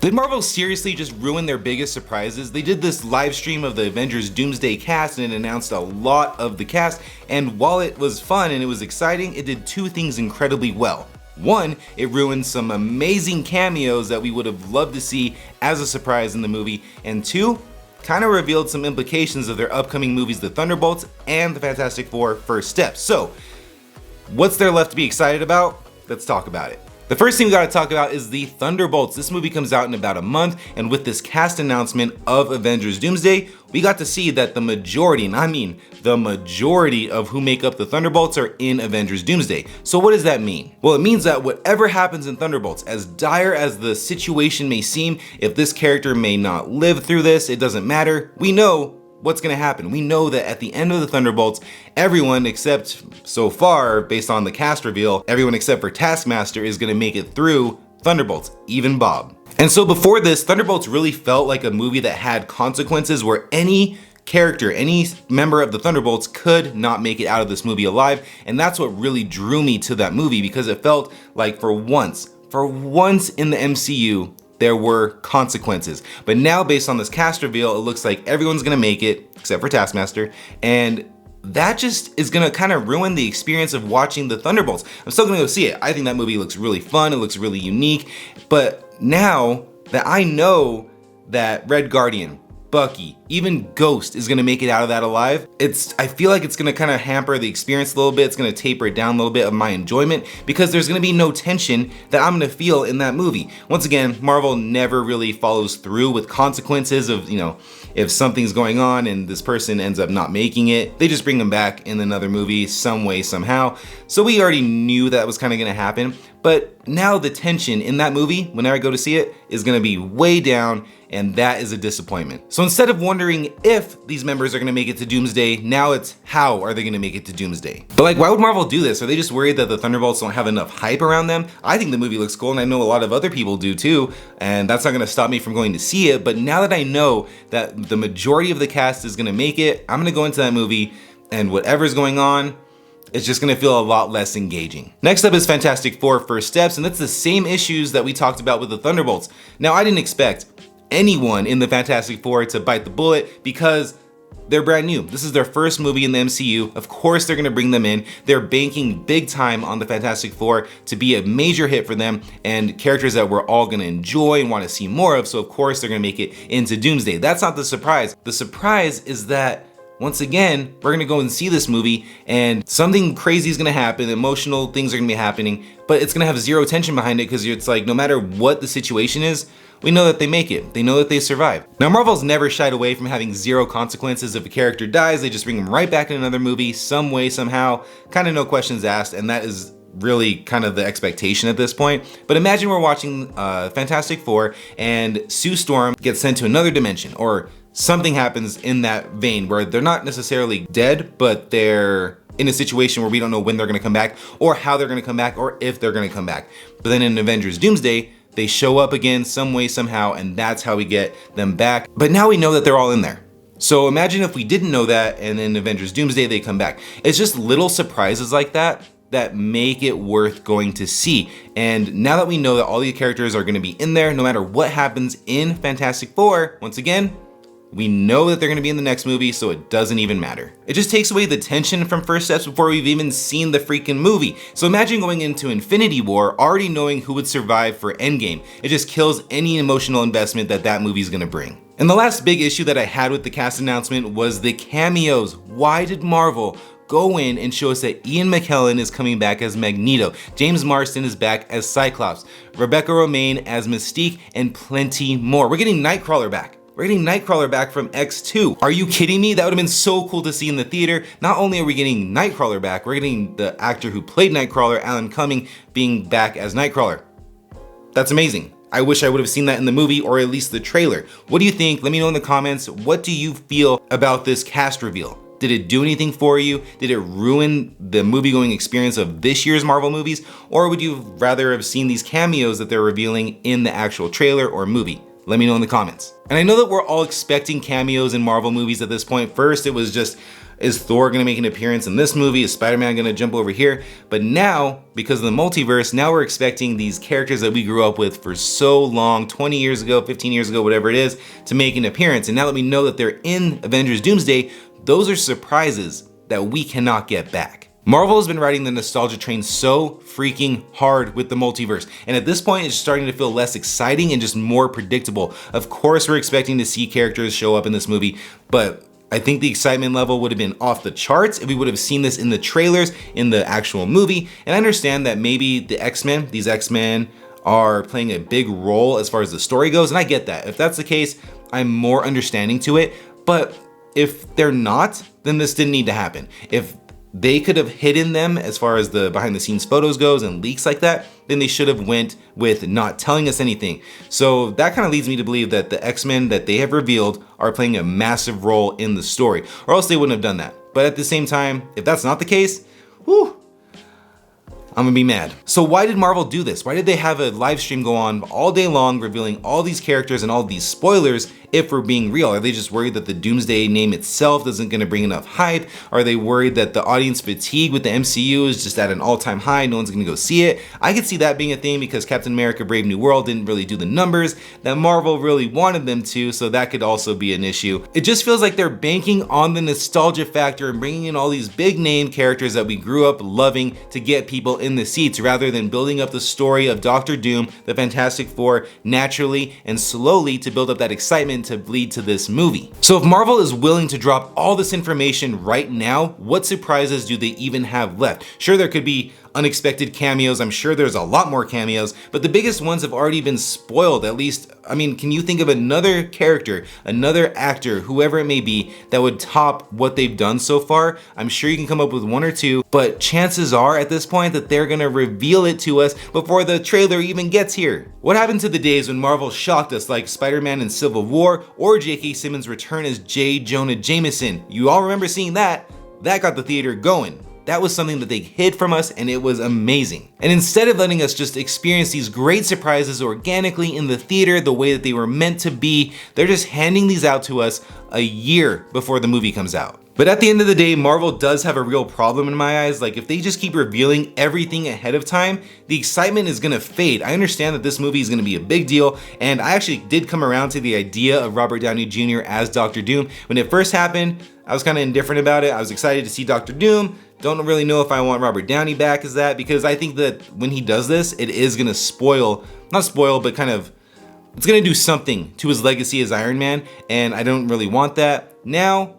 Did Marvel seriously just ruin their biggest surprises? They did this live stream of the Avengers Doomsday cast and it announced a lot of the cast, and while it was fun and it was exciting, it did two things incredibly well. One, it ruined some amazing cameos that we would have loved to see as a surprise in the movie, and two, kind of revealed some implications of their upcoming movies, The Thunderbolts and The Fantastic Four First Steps. So, what's there left to be excited about? Let's talk about it. The first thing we gotta talk about is the Thunderbolts. This movie comes out in about a month, and with this cast announcement of Avengers Doomsday, we got to see that the majority, and I mean the majority of who make up the Thunderbolts are in Avengers Doomsday. So what does that mean? Well, it means that whatever happens in Thunderbolts, as dire as the situation may seem, if this character may not live through this, it doesn't matter. We know what's gonna happen. We know that at the end of the Thunderbolts, everyone except, so far, based on the cast reveal, everyone except for Taskmaster is gonna make it through Thunderbolts, even Bob. And so before this, Thunderbolts really felt like a movie that had consequences where any character, any member of the Thunderbolts could not make it out of this movie alive, and that's what really drew me to that movie, because it felt like for once in the MCU, there were consequences. But now, based on this cast reveal, it looks like everyone's gonna make it, except for Taskmaster, and that just is gonna kind of ruin the experience of watching the Thunderbolts. I'm still gonna go see it. I think that movie looks really fun, it looks really unique, but now that I know that Red Guardian, Bucky, even Ghost is gonna make it out of that alive, I feel like it's gonna kind of hamper the experience a little bit. It's gonna taper it down a little bit of my enjoyment, because there's gonna be no tension that I'm gonna feel in that movie. Once again, Marvel never really follows through with consequences of, if something's going on and this person ends up not making it, they just bring them back in another movie some way, somehow. So we already knew that was kind of gonna happen, but now the tension in that movie, whenever I go to see it, is gonna be way down, and that is a disappointment. So instead of wondering if these members are gonna make it to Doomsday, now it's how are they gonna make it to Doomsday? But why would Marvel do this? Are they just worried that the Thunderbolts don't have enough hype around them? I think the movie looks cool, and I know a lot of other people do too, and that's not gonna stop me from going to see it. But now that I know that the majority of the cast is gonna make it, I'm gonna go into that movie, and whatever's going on, it's just gonna feel a lot less engaging. Next up is Fantastic Four First Steps, and that's the same issues that we talked about with the Thunderbolts. Now, I didn't expect anyone in the Fantastic Four to bite the bullet because they're brand new. This is their first movie in the MCU. Of course they're gonna bring them in. They're banking big time on the Fantastic Four to be a major hit for them, and characters that we're all gonna enjoy and wanna see more of, so of course they're gonna make it into Doomsday. That's not the surprise. The surprise is that once again, we're gonna go and see this movie and something crazy is gonna happen, emotional things are gonna be happening, but it's gonna have zero tension behind it, because it's like no matter what the situation is, we know that they make it. They know that they survive. Now, Marvel's never shied away from having zero consequences. If a character dies, they just bring them right back in another movie, some way, somehow, kind of no questions asked, and that is really kind of the expectation at this point. But imagine we're watching Fantastic Four and Sue Storm gets sent to another dimension, or something happens in that vein where they're not necessarily dead, but they're in a situation where we don't know when they're gonna come back, or how they're gonna come back, or if they're gonna come back. But then in Avengers Doomsday, they show up again some way, somehow, and that's how we get them back. But now we know that they're all in there. So imagine if we didn't know that, and in Avengers Doomsday, they come back. It's just little surprises like that that make it worth going to see. And now that we know that all the characters are gonna be in there, no matter what happens in Fantastic Four, once again, we know that they're gonna be in the next movie, so it doesn't even matter. It just takes away the tension from First Steps before we've even seen the freaking movie. So imagine going into Infinity War already knowing who would survive for Endgame. It just kills any emotional investment that that movie's gonna bring. And the last big issue that I had with the cast announcement was the cameos. Why did Marvel go in and show us that Ian McKellen is coming back as Magneto, James Marsden is back as Cyclops, Rebecca Romijn as Mystique, and plenty more? We're getting Nightcrawler back. We're getting Nightcrawler back from X2. Are you kidding me? That would have been so cool to see in the theater. Not only are we getting Nightcrawler back, we're getting the actor who played Nightcrawler, Alan Cumming, being back as Nightcrawler. That's amazing. I wish I would have seen that in the movie, or at least the trailer. What do you think? Let me know in the comments. What do you feel about this cast reveal? Did it do anything for you? Did it ruin the movie-going experience of this year's Marvel movies? Or would you rather have seen these cameos that they're revealing in the actual trailer or movie? Let me know in the comments. And I know that we're all expecting cameos in Marvel movies at this point. First, it was just Is Thor gonna make an appearance in this movie? Is Spider-Man gonna jump over here? But now, because of the multiverse, now we're expecting these characters that we grew up with for so long, 20 years ago, 15 years ago, whatever it is, to make an appearance. And now that we know that they're in Avengers Doomsday, those are surprises that we cannot get back. Marvel has been riding the nostalgia train so freaking hard with the multiverse, and at this point it's starting to feel less exciting and just more predictable. Of course we're expecting to see characters show up in this movie, but I think the excitement level would have been off the charts if we would have seen this in the trailers, in the actual movie. And I understand that maybe the X-Men, these X-Men are playing a big role as far as the story goes, and I get that. If that's the case, I'm more understanding to it, but if they're not, then this didn't need to happen. If they could have hidden them as far as the behind the scenes photos goes and leaks like that, then they should have went with not telling us anything. So that kind of leads me to believe that the X-Men that they have revealed are playing a massive role in the story, or else they wouldn't have done that. But at the same time, if that's not the case, whew, I'm gonna be mad. So why did Marvel do this? Why did they have a live stream go on all day long revealing all these characters and all these spoilers if we're being real? Are they just worried that the Doomsday name itself isn't gonna bring enough hype? Are they worried that the audience fatigue with the MCU is just at an all-time high, no one's gonna go see it? I could see that being a thing because Captain America Brave New World didn't really do the numbers that Marvel really wanted them to, so that could also be an issue. It just feels like they're banking on the nostalgia factor and bringing in all these big name characters that we grew up loving to get people in the seats, rather than building up the story of Doctor Doom, the Fantastic Four, naturally and slowly to build up that excitement to lead to this movie. So if Marvel is willing to drop all this information right now, what surprises do they even have left? Sure, there could be unexpected cameos. I'm sure there's a lot more cameos, but the biggest ones have already been spoiled. At least, I mean, can you think of another character, another actor, whoever it may be, that would top what they've done so far? I'm sure you can come up with one or two, but chances are at this point that they're gonna reveal it to us before the trailer even gets here. What happened to the days when Marvel shocked us like Spider-Man in Civil War or J.K. Simmons' return as J. Jonah Jameson? You all remember seeing that? That got the theater going. That was something that they hid from us, and it was amazing. And instead of letting us just experience these great surprises organically in the theater the way that they were meant to be, they're just handing these out to us a year before the movie comes out. But at the end of the day, Marvel does have a real problem in my eyes. Like, if they just keep revealing everything ahead of time, the excitement is gonna fade. I understand that this movie is gonna be a big deal, and I actually did come around to the idea of Robert Downey Jr. as Doctor Doom. When it first happened, I was kind of indifferent about it. I was excited to see Doctor Doom. Don't really know if I want Robert Downey back as that, because I think that when he does this, it is gonna not spoil, but kind of, it's gonna do something to his legacy as Iron Man, and I don't really want that. Now,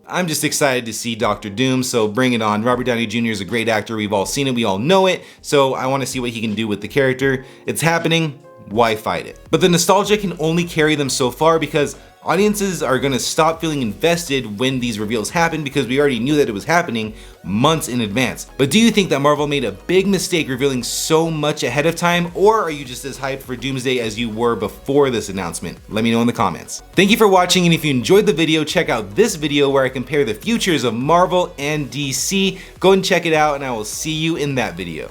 I'm just excited to see Doctor Doom, so bring it on. Robert Downey Jr. is a great actor. We've all seen it, we all know it, so I wanna see what he can do with the character. It's happening, why fight it? But the nostalgia can only carry them so far, because audiences are gonna stop feeling invested when these reveals happen, because we already knew that it was happening months in advance. But do you think that Marvel made a big mistake revealing so much ahead of time, or are you just as hyped for Doomsday as you were before this announcement? Let me know in the comments. Thank you for watching, and if you enjoyed the video, check out this video where I compare the futures of Marvel and DC. Go and check it out, and I will see you in that video.